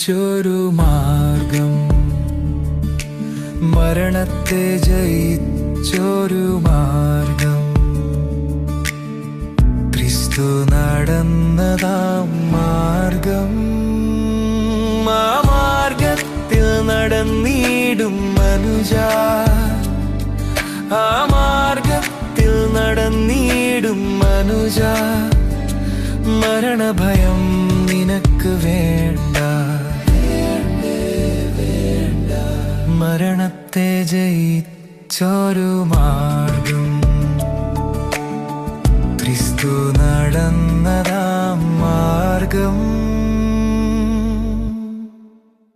ജയിച്ചൊരു മാർഗം, മരണത്തെ ജയിച്ചൊരു മാർഗം, ക്രിസ്തു നടന്നതാം മാർഗം. ആ മാർഗത്തിൽ നടന്നിടും മനുജ, ആ മാർഗത്തിൽ നടന്നിടും മനുജ, മരണഭയം നിനക്ക് വേണ്ട. മരണത്തെ ജയിച്ചൊരു മാർഗം.